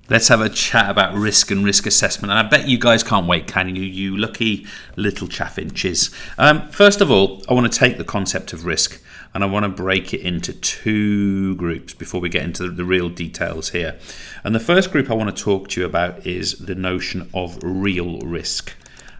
Let's have a chat about risk and risk assessment. And I bet you guys can't wait, can you? You lucky little chaffinches. First of all, I want to take the concept of risk and I want to break it into two groups before we get into the real details here. And the first group I want to talk to you about is the notion of real risk.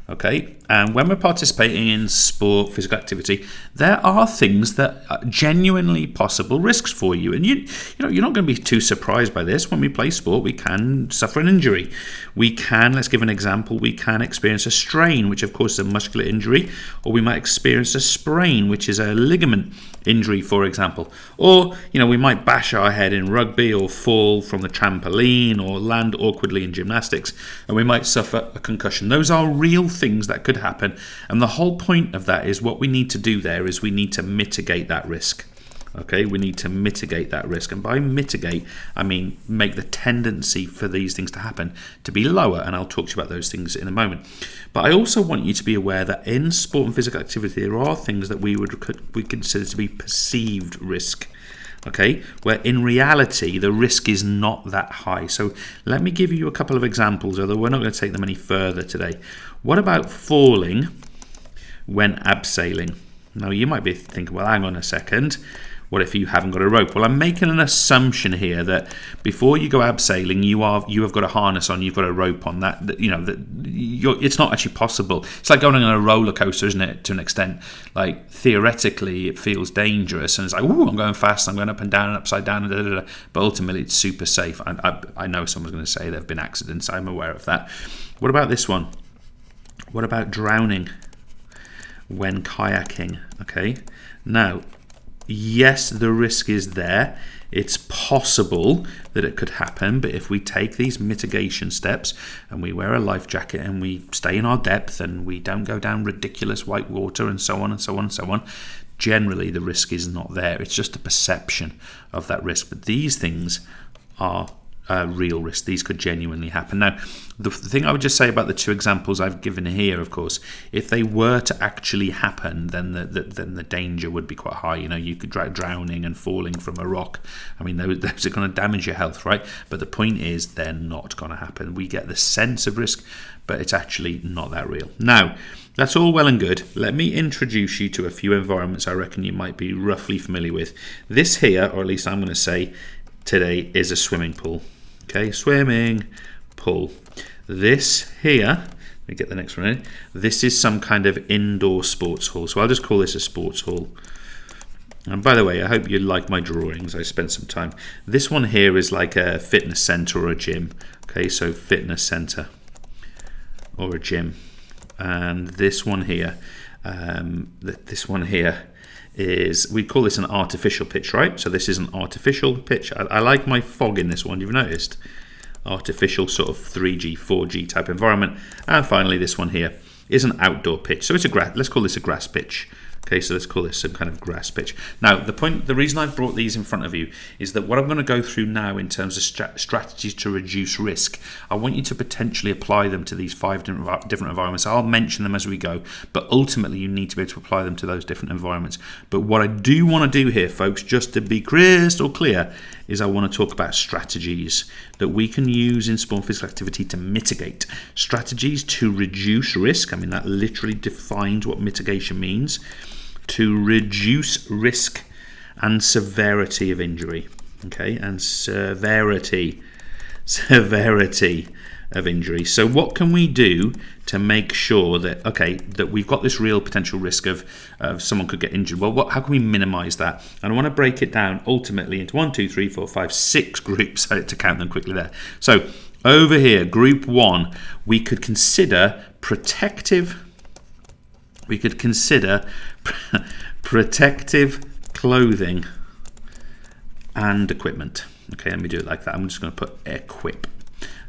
Okay, and when we're participating in sport, physical activity, there are things that are genuinely possible risks for you. And you know, you're not going to be too surprised by this. When we play sport, we can suffer an injury. We can, let's give an example, we can experience a strain, which of course is a muscular injury, or we might experience a sprain, which is a ligament injury, for example. Or, you know, we might bash our head in rugby or fall from the trampoline or land awkwardly in gymnastics, and we might suffer a concussion. Those are real things that could happen, and the whole point of that is what we need to do there is we need to mitigate that risk. Okay, we need to mitigate that risk, and by mitigate I mean make the tendency for these things to happen to be lower, and I'll talk to you about those things in a moment. But I also want you to be aware that in sport and physical activity there are things that we consider to be perceived risk. Okay, where in reality the risk is not that high. So let me give you a couple of examples, although we're not going to take them any further today. What about falling when abseiling? Now you might be thinking, well, hang on a second, what if you haven't got a rope? Well, I'm making an assumption here that before you go abseiling, you have got a harness on, you've got a rope on. It's not actually possible. It's like going on a roller coaster, isn't it? To an extent, like theoretically, it feels dangerous, and it's like, ooh, I'm going fast, I'm going up and down and upside down, but ultimately, it's super safe. I know someone's going to say there have been accidents. I'm aware of that. What about this one? What about drowning when kayaking? Okay, now. Yes, the risk is there. It's possible that it could happen, but if we take these mitigation steps and we wear a life jacket and we stay in our depth and we don't go down ridiculous white water and so on and so on and so on, generally the risk is not there. It's just a perception of that risk. But these things are real risk. These could genuinely happen. Now, the thing I would just say about the two examples I've given here, of course, if they were to actually happen, then the danger would be quite high. You know, you could drowning and falling from a rock. I mean, those are going to damage your health, right? But the point is, they're not going to happen. We get the sense of risk, but it's actually not that real. Now, that's all well and good. Let me introduce you to a few environments I reckon you might be roughly familiar with. This here, or at least I'm going to say today, is a swimming pool. Okay, swimming pool. This here, let me get the next one in. This is some kind of indoor sports hall. So I'll just call this a sports hall. And by the way, I hope you like my drawings. I spent some time. This one here is like a fitness center or a gym. Okay, so fitness center or a gym. And this one here, is, we call this an artificial pitch, right? So this is an artificial pitch. I like my fog in this one, you've noticed. Artificial sort of 3G, 4G type environment. And finally, this one here is an outdoor pitch. So it's let's call this a grass pitch. Okay, so let's call this some kind of grass pitch. Now, the reason I've brought these in front of you is that what I'm going to go through now in terms of strategies to reduce risk, I want you to potentially apply them to these 5 different environments. I'll mention them as we go, but ultimately you need to be able to apply them to those different environments. But what I do want to do here, folks, just to be crystal clear, is I want to talk about strategies that we can use in sport and physical activity to mitigate. Strategies to reduce risk. I mean, that literally defines what mitigation means. To reduce risk and severity of injury. Okay, and severity of injury. So what can we do to make sure that, that we've got this real potential risk of someone could get injured? Well, how can we minimize that? And I want to break it down ultimately into 1, 2, 3, 4, 5, 6 groups, to count them quickly there. So over here, group 1, we could consider protective clothing and equipment. Okay, let me do it like that. I'm just going to put equip.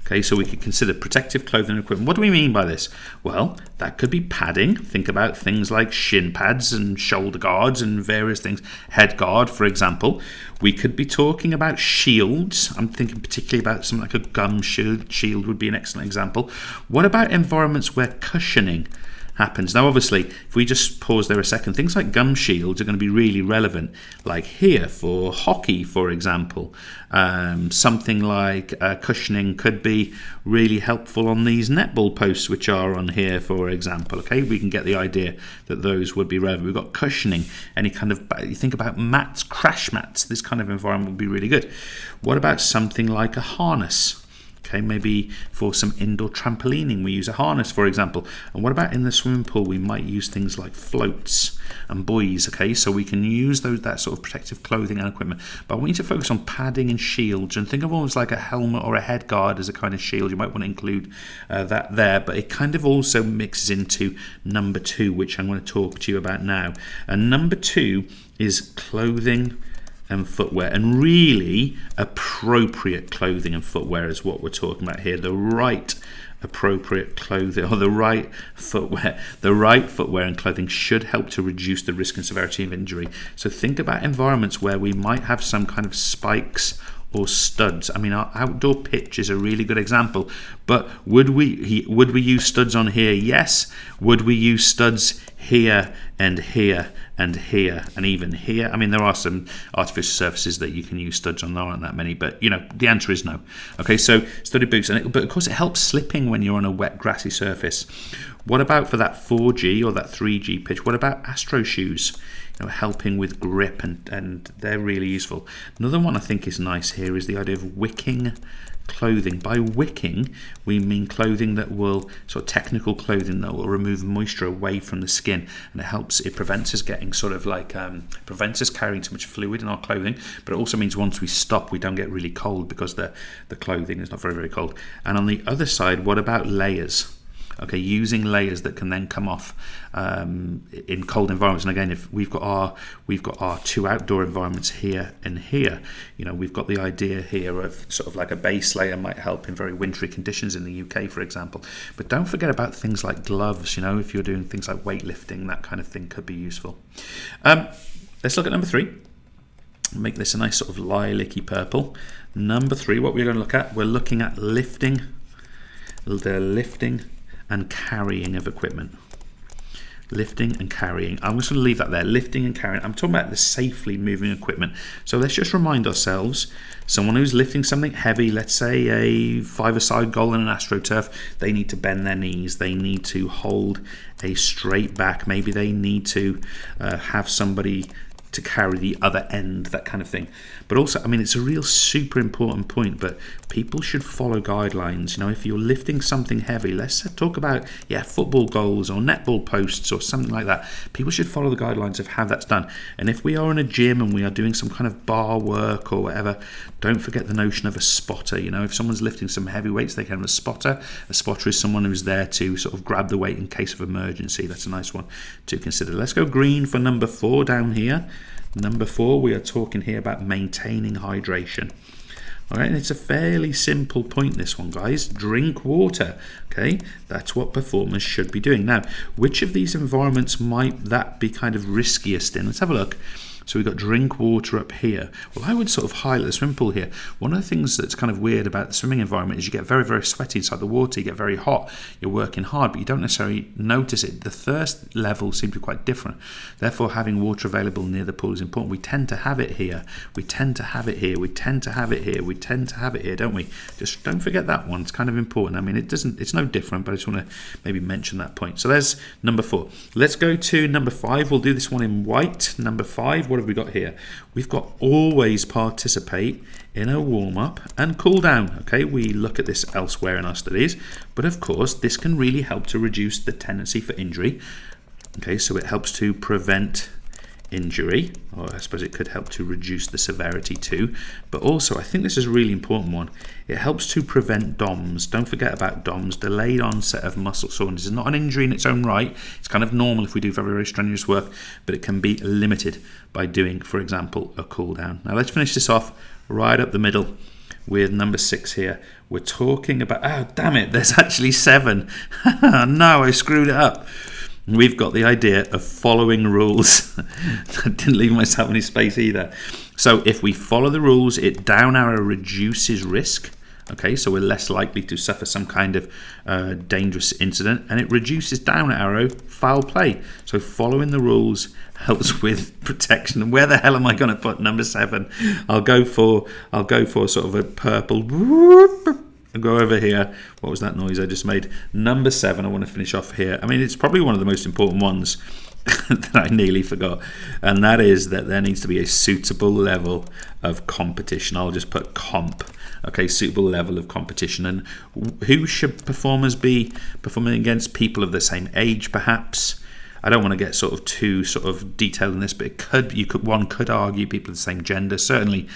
Okay, so we could consider protective clothing and equipment. What do we mean by this? Well, that could be padding. Think about things like shin pads and shoulder guards and various things. Head guard, for example. We could be talking about shields. I'm thinking particularly about something like a gum shield would be an excellent example. What about environments where cushioning happens. Now, obviously, if we just pause there a second, things like gum shields are going to be really relevant, like here for hockey, for example. Something like cushioning could be really helpful on these netball posts, which are on here, for example. Okay, we can get the idea that those would be relevant. We've got cushioning, any kind of, you think about mats, crash mats, this kind of environment would be really good. What about something like a harness? Okay, maybe for some indoor trampolining, we use a harness, for example. And what about in the swimming pool? We might use things like floats and buoys, okay? So we can use that sort of protective clothing and equipment. But I want you to focus on padding and shields, and think of almost like a helmet or a head guard as a kind of shield. You might want to include that there, but it kind of also mixes into number 2, which I'm going to talk to you about now. And number 2 is clothing and footwear, and really appropriate clothing and footwear is what we're talking about here. The right appropriate clothing, or the right footwear and clothing should help to reduce the risk and severity of injury. So think about environments where we might have some kind of spikes or studs. I mean, our outdoor pitch is a really good example, but would we use studs on here? Yes. Would we use studs here and here and here and even here? I mean, there are some artificial surfaces that you can use studs on. There aren't that many, but the answer is no. Okay, so studded boots, but of course it helps slipping when you're on a wet grassy surface. What about for that 4G or that 3G pitch? What about Astro shoes? Helping with grip, and they're really useful. Another one I think is nice here is the idea of wicking clothing. By wicking, we mean clothing that will, sort of technical clothing that will remove moisture away from the skin, and it prevents us getting prevents us carrying too much fluid in our clothing, but it also means once we stop, we don't get really cold because the clothing is not very, very cold. And on the other side, what about layers? Okay, using layers that can then come off in cold environments. And again, if we've got our 2 outdoor environments here and here, we've got the idea here of sort of like a base layer might help in very wintry conditions in the UK, for example. But don't forget about things like gloves. If you're doing things like weightlifting, that kind of thing could be useful. Let's look at number 3. Make this a nice sort of lilac-y purple. Number 3, what we're going to look at, we're looking at lifting and carrying of equipment. Lifting and carrying. I'm just going to leave that there. Lifting and carrying. I'm talking about the safely moving equipment. So let's just remind ourselves, someone who's lifting something heavy, let's say a 5-a-side goal in an AstroTurf, they need to bend their knees. They need to hold a straight back. Maybe they need to have somebody to carry the other end, that kind of thing. But also, I mean, it's a real super important point, but people should follow guidelines. If you're lifting something heavy, let's talk about football goals or netball posts or something like that. People should follow the guidelines of how that's done. And if we are in a gym and we are doing some kind of bar work or whatever, don't forget the notion of a spotter. If someone's lifting some heavy weights, they can have a spotter. A spotter is someone who's there to sort of grab the weight in case of emergency. That's a nice one to consider. Let's go green for number 4 down here. Number 4, we are talking here about maintaining hydration. All right, and it's a fairly simple point, this one, guys. Drink water. Okay, that's what performers should be doing. Now, which of these environments might that be kind of riskiest in? Let's have a look. So we've got drink water up here. Well, I would sort of highlight the swimming pool here. One of the things that's kind of weird about the swimming environment is you get very, very sweaty inside the water. You get very hot. You're working hard, but you don't necessarily notice it. The thirst level seems to be quite different. Therefore, having water available near the pool is important. We tend to have it here. We tend to have it here. We tend to have it here. We tend to have it here, don't we? Just don't forget that one. It's kind of important. I mean, it's no different, but I just want to maybe mention that point. So there's number 4. Let's go to number 5. We'll do this one in white. Number 5, what have we got here? We've got always participate in a warm-up and cool down. Okay, we look at this elsewhere in our studies, but of course this can really help to reduce the tendency for injury. Okay, so it helps to prevent injury, or I suppose it could help to reduce the severity too, but also I think this is a really important one. It helps to prevent DOMS. Don't forget about DOMS, delayed onset of muscle soreness. It's not an injury in its own right. It's kind of normal if we do very, very strenuous work, but it can be limited by doing, for example, a cool down. Now let's finish this off right up the middle with number 6 here. We're talking about, oh damn it, there's actually 7. No, I screwed it up. We've got the idea of following rules. I didn't leave myself any space either. So if we follow the rules, it down arrow reduces risk. Okay, so we're less likely to suffer some kind of dangerous incident, and it reduces down arrow foul play. So following the rules helps with protection. And where the hell am I going to put number 7? I'll go for sort of a purple. I'll go over here. What was that noise I just made? Number 7. I want to finish off here. I mean, it's probably one of the most important ones that I nearly forgot, and that is that there needs to be a suitable level of competition. I'll just put comp. Okay, suitable level of competition. And who should performers be performing against? People of the same age, perhaps. I don't want to get sort of too sort of detailed in this, but one could argue people of the same gender. Certainly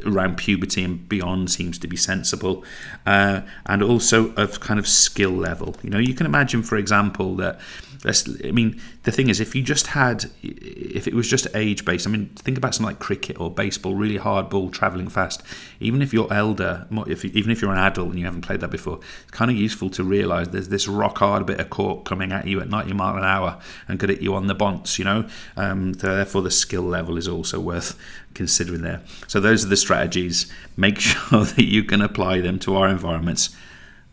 around puberty and beyond seems to be sensible, and also of kind of skill level. You know, you can imagine, for example, that the thing is, if it was just age based, I mean, think about something like cricket or baseball, really hard ball traveling fast. Even if you're elder, even if you're an adult and you haven't played that before, it's kind of useful to realise there's this rock hard bit of cork coming at you at 90 miles an hour and could hit you on the bonce, you know. Therefore, the skill level is also worth considering there. So those are the strategies. Make sure that you can apply them to our environments.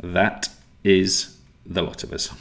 That is the lot of us.